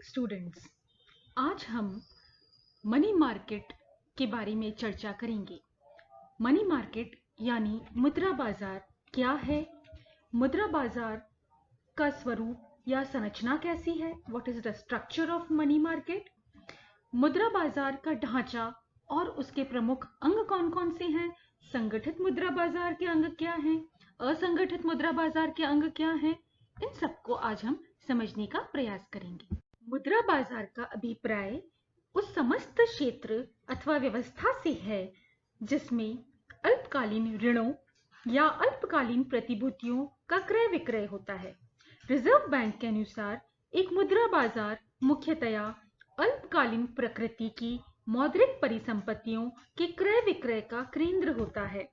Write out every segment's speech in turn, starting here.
Morning students, आज हम money market के बारे में चर्चा करेंगे। मनी मार्केट यानी मुद्रा बाजार क्या है, मुद्रा बाजार का स्वरूप या संरचना कैसी है, what is the structure of money market, मुद्रा बाजार का ढांचा और उसके प्रमुख अंग कौन कौन से हैं, संगठित मुद्रा बाजार के अंग क्या हैं, असंगठित मुद्रा बाजार के अंग क्या हैं, इन सबको आज हम समझने का प्रयास करेंगे। मुद्रा बाजार का अभिप्राय उस समस्त क्षेत्र अथवा व्यवस्था से है जिसमें अल्पकालीन ऋणों या अल्पकालीन प्रतिभूतियों का क्रय विक्रय होता है। रिजर्व बैंक के अनुसार एक मुद्रा बाजार मुख्यतया अल्पकालीन प्रकृति की मौद्रिक परिसंपत्तियों के क्रय विक्रय का केंद्र होता है।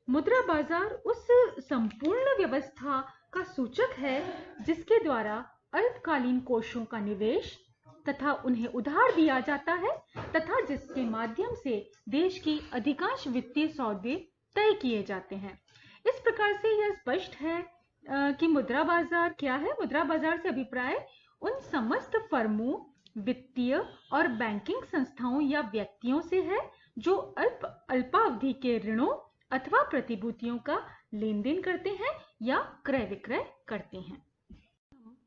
मुद्रा बाजार उस संपूर्ण व्यवस्था का सूचक है जिसके द्वारा अल्पकालीन कोषों का निवेश तथा उन्हें उधार दिया जाता है तथा जिसके माध्यम से देश की अधिकांश वित्तीय सौदे तय किए जाते हैं। इस प्रकार से यह स्पष्ट है कि मुद्रा बाजार क्या है। मुद्रा बाजार से अभिप्राय उन समस्त फर्मों, वित्तीय और बैंकिंग संस्थाओं या व्यक्तियों से है जो अल्पावधि के ऋणों अथवा प्रतिभूतियों का लेन देन करते हैं या क्रय विक्रय करते हैं।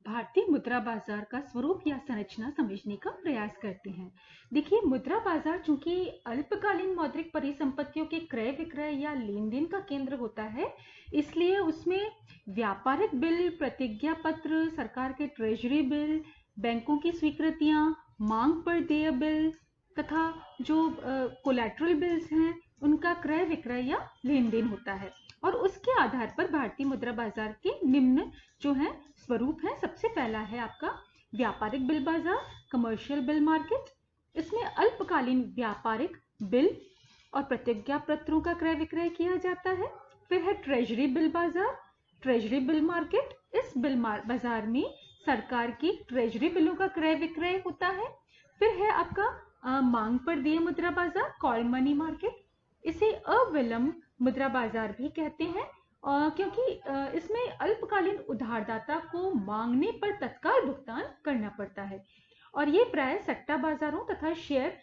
भारतीय मुद्रा बाजार का स्वरूप या संरचना समझने का प्रयास करते हैं। देखिए, मुद्रा बाजार चूंकि अल्पकालीन मौद्रिक परिसंपत्तियों के क्रय विक्रय या लेन देन का केंद्र होता है, इसलिए उसमें व्यापारिक बिल, प्रतिज्ञा पत्र, सरकार के ट्रेजरी बिल, बैंकों की स्वीकृतियां, मांग पर देय बिल तथा जो कोलैटरल बिल्स हैं उनका क्रय विक्रय या लेन देन होता है। और उसके आधार पर भारतीय मुद्रा बाजार के निम्न जो है स्वरूप है। सबसे पहला है आपका व्यापारिक बिल बाजार, कमर्शियल बिल मार्केट। इसमें अल्पकालीन व्यापारिक बिल और प्रतिज्ञा पत्रों का क्रय विक्रय किया जाता है। फिर है ट्रेजरी बिल बाजार, ट्रेजरी बिल मार्केट। इस बिल बाजार में सरकार की ट्रेजरी बिलों का क्रय विक्रय होता है। फिर है आपका मांग पर देय मुद्रा बाजार, कॉल मनी मार्केट। इसे अविलंब मुद्रा बाजार भी कहते हैं क्योंकि इसमें अल्पकालीन उधारदाता को मांगने पर तत्काल भुगतान करना पड़ता है। और ये प्राय सट्टा बाजारों तथा शेयर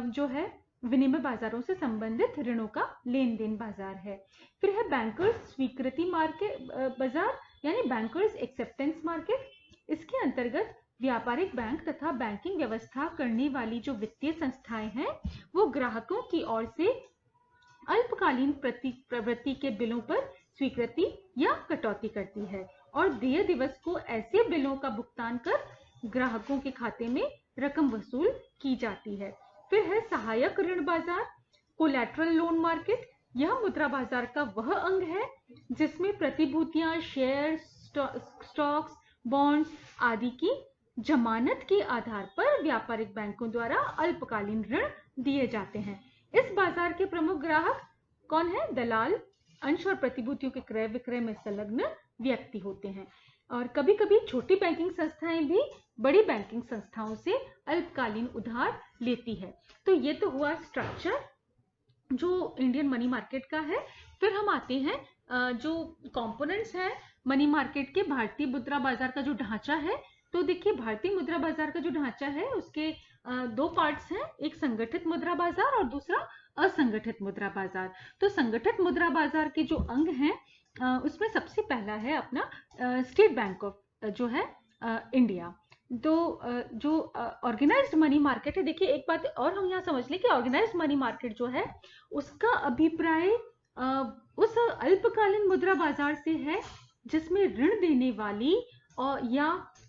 जो है विनिमय बाजारों से संबंधित ऋणों का लेन देन बाजार है। फिर है बैंकर्स स्वीकृति मार्केट बाजार यानी बैंकर्स एक्सेप्टेंस मार्केट। इसके अंतर्गत व्यापारिक बैंक तथा बैंकिंग व्यवस्था करने वाली जो वित्तीय संस्थाएं हैं वो ग्राहकों की ओर से अल्पकालीन प्रवृत्ति के बिलों पर स्वीकृति या कटौती करती है और देय दिवस को ऐसे बिलों का भुगतान कर ग्राहकों के खाते में रकम वसूल की जाती है। फिर है सहायक ऋण बाजार, कोलैटरल लोन मार्केट। यह मुद्रा बाजार का वह अंग है जिसमें प्रतिभूतियां, शेयर, स्टॉक्स, बॉन्ड्स आदि की जमानत के आधार पर व्यापारिक बैंकों द्वारा अल्पकालीन ऋण दिए जाते हैं। इस बाजार के प्रमुख ग्राहक कौन है? दलाल, अंश और प्रतिभूतियों के क्रय विक्रय में संलग्न व्यक्ति होते हैं। और कभी कभी छोटी बैंकिंग संस्थाएं भी बड़ी बैंकिंग संस्थाओं से अल्पकालीन उधार लेती है। तो ये तो हुआ स्ट्रक्चर जो इंडियन मनी मार्केट का है। फिर हम आते हैं जो कंपोनेंट्स हैं मनी मार्केट के, भारतीय मुद्रा बाजार का जो ढांचा है। तो देखिए, भारतीय मुद्रा बाजार का जो ढांचा है उसके दो पार्ट्स हैं, एक संगठित मुद्रा बाजार और दूसरा असंगठित मुद्रा बाजार। तो संगठित मुद्रा बाजार के जो अंग हैं उसमें सबसे पहला है अपना स्टेट बैंक ऑफ जो है इंडिया। तो जो ऑर्गेनाइज्ड मनी मार्केट है, देखिए एक बात और हम यहाँ समझ लें कि ऑर्गेनाइज्ड मनी मार्केट जो है उसका अभिप्राय उस अल्पकालीन मुद्रा बाजार से है जिसमें ऋण देने वाली और या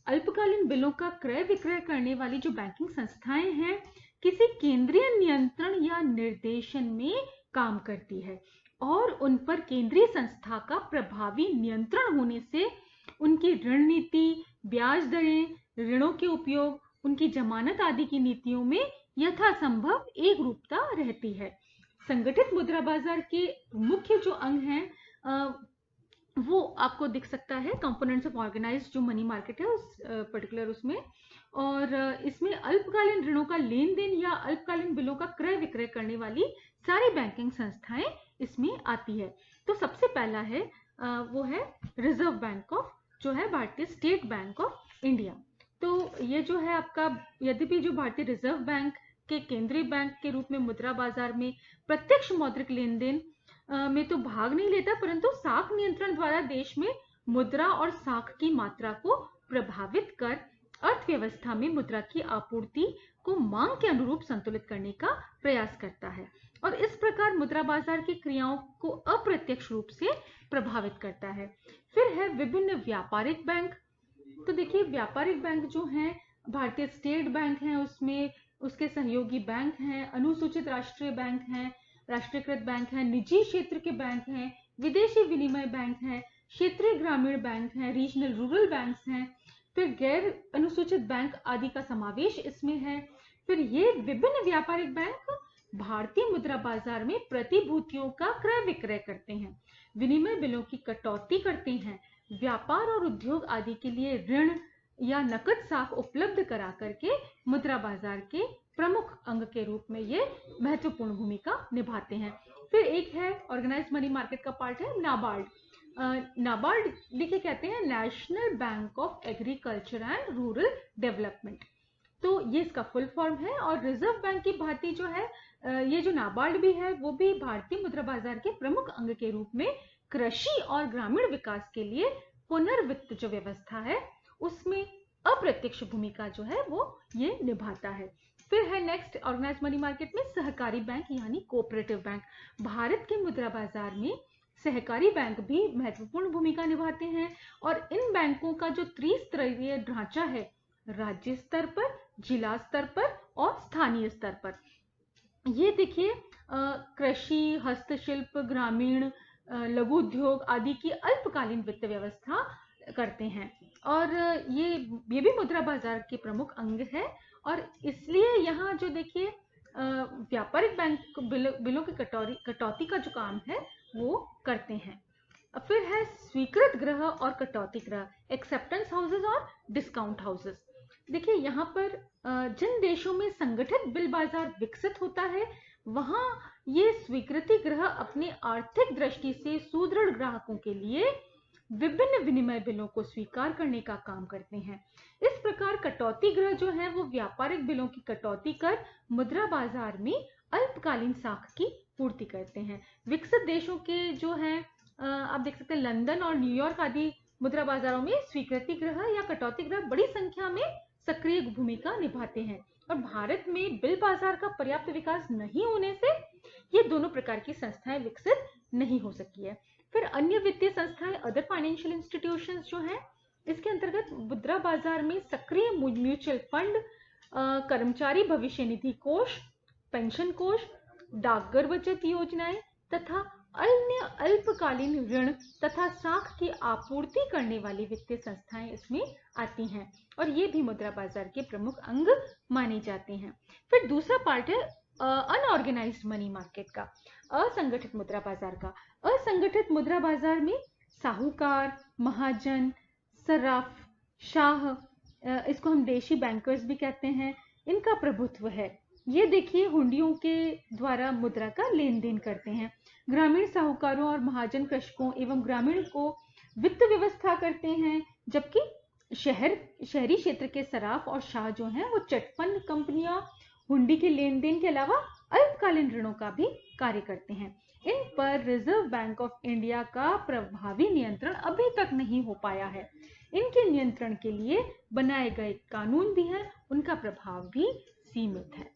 अल्पकालीन बिलों का क्रय विक्रय करने वाली जो बैंकिंग संस्थाएं हैं किसी केंद्रीय नियंत्रण या निर्देशन में काम करती है और उन पर केंद्रीय संस्था का प्रभावी नियंत्रण होने से उनकी ऋण नीति, ब्याज दरें, ऋणों के उपयोग, उनकी जमानत आदि की नीतियों में यथासंभव एक रूपता रहती है। संगठित मुद्रा बाजार के मुख्य जो अंग हैं वो आपको दिख सकता है, कंपोनेंट्स ऑफ ऑर्गेनाइज्ड जो मनी मार्केट है उस पर्टिकुलर उसमें। और इसमें अल्पकालीन ऋणों का लेन देन या अल्पकालीन बिलों का क्रय विक्रय करने वाली सारी बैंकिंग संस्थाएं इसमें आती है। तो सबसे पहला है वो है रिजर्व बैंक ऑफ जो है भारतीय स्टेट बैंक ऑफ इंडिया। तो ये जो है आपका, यद्यपि जो भारतीय रिजर्व बैंक के केंद्रीय बैंक के रूप में मुद्रा बाजार में प्रत्यक्ष मौद्रिक लेन देन में तो भाग नहीं लेता, परंतु साख नियंत्रण द्वारा देश में मुद्रा और साख की मात्रा को प्रभावित कर अर्थव्यवस्था में मुद्रा की आपूर्ति को मांग के अनुरूप संतुलित करने का प्रयास करता है और इस प्रकार मुद्रा बाजार की क्रियाओं को अप्रत्यक्ष रूप से प्रभावित करता है। फिर है विभिन्न व्यापारिक बैंक। तो देखिए, व्यापारिक बैंक जो हैं, भारतीय स्टेट बैंक है, उसमें उसके सहयोगी बैंक हैं, अनुसूचित राष्ट्रीय बैंक हैं, राष्ट्रीयकृत बैंक हैं, निजी क्षेत्र के बैंक हैं, विदेशी विनिमय बैंक हैं, क्षेत्रीय ग्रामीण बैंक हैं, रीजनल रूरल बैंक्स हैं, फिर गैर अनुसूचित बैंक आदि का समावेश इसमें है। फिर ये विभिन्न व्यापारिक बैंक भारतीय मुद्रा बाजार में प्रतिभूतियों का क्रय विक्रय करते हैं, विनिमय बिलों की कटौती करते हैं, व्यापार और उद्योग आदि के लिए ऋण या नकद साख उपलब्ध करा करके मुद्रा बाजार के प्रमुख अंग के रूप में ये महत्वपूर्ण भूमिका निभाते हैं। फिर एक है ऑर्गेनाइज्ड मनी मार्केट का पार्ट है नाबार्ड। नाबार्ड लिखे कहते हैं national bank of agriculture and rural development, तो ये इसका फुल फॉर्म है। और रिजर्व बैंक की भांति जो है ये जो नाबार्ड भी है वो भी भारतीय मुद्रा बाजार के प्रमुख अंग के रूप में कृषि और ग्रामीण विकास के लिए पुनर्वित्त जो व्यवस्था है उसमें अप्रत्यक्ष भूमिका जो है वो ये निभाता है। फिर है नेक्स्ट ऑर्गेनाइज्ड मनी मार्केट में सहकारी बैंक यानी कोऑपरेटिव बैंक। भारत के मुद्रा बाजार में सहकारी बैंक भी महत्वपूर्ण भूमिका निभाते हैं और इन बैंकों का जो त्रिस्तरीय ढांचा है, राज्य स्तर पर, जिला स्तर पर और स्थानीय स्तर पर, ये देखिए कृषि, हस्तशिल्प, ग्रामीण, लघु उद्योग आदि की अल्पकालीन वित्त व्यवस्था करते हैं और ये भी मुद्रा बाजार के प्रमुख अंग है और इसलिए यहाँ जो देखिए व्यापारिक बैंक बिलों की कटौती का जो काम है वो करते हैं। फिर है स्वीकृत गृह और कटौती गृह, एक्सेप्टेंस हाउसेस और डिस्काउंट हाउसेस। देखिए यहाँ पर जिन देशों में संगठित बिल बाजार विकसित होता है वहां ये स्वीकृति गृह अपने आर्थिक दृष्टि से सुदृढ़ ग्राहकों के लिए विभिन्न विनिमय बिलों को स्वीकार करने का काम करते हैं। इस प्रकार कटौती गृह जो है वो व्यापारिक बिलों की कटौती कर मुद्रा बाजार में अल्पकालीन साख की पूर्ति करते हैं। विकसित देशों के जो है आप देख सकते हैं लंदन और न्यूयॉर्क आदि मुद्रा बाजारों में स्वीकृति गृह या कटौती गृह बड़ी संख्या में सक्रिय भूमिका निभाते हैं और भारत में बिल बाजार का पर्याप्त विकास नहीं होने से ये दोनों प्रकार की संस्थाएं विकसित नहीं हो सकी है। फिर अन्य वित्तीय संस्थाएं, अदर फाइनेंशियल इंस्टीट्यूशंस जो हैं, इसके अंतर्गत मुद्रा बाजार में सक्रिय म्यूचुअल फंड, कर्मचारी भविष्य निधि कोष, पेंशन कोष, डाकघर बचत योजनाएं तथा अन्य अल्पकालीन ऋण तथा साख की आपूर्ति करने वाली वित्तीय संस्थाएं इसमें आती हैं और ये भी मुद्रा बाजार के प्रमुख अंग माने जाते हैं। फिर दूसरा पार्ट है अनऑर्गेनाइज्ड मनी मार्केट का, असंगठित मुद्रा बाजार का। असंगठित मुद्रा बाजार में साहूकार, महाजन, सराफ, शाह, इसको हम देशी बैंकर्स भी कहते हैं, इनका प्रभुत्व है। ये देखिए हुंडियों के द्वारा मुद्रा का लेन देन करते हैं। ग्रामीण साहूकारों और महाजन कृषकों एवं ग्रामीण को वित्त व्यवस्था करते हैं, जबकि शहरी क्षेत्र के सराफ और शाह जो हैं वो चिटफंड कंपनियां हुंडी के लेन देन के अलावा अल्पकालीन ऋणों का भी कार्य करते हैं। इन पर रिजर्व बैंक ऑफ इंडिया का प्रभावी नियंत्रण अभी तक नहीं हो पाया है। इनके नियंत्रण के लिए बनाए गए कानून भी हैं, उनका प्रभाव भी सीमित है।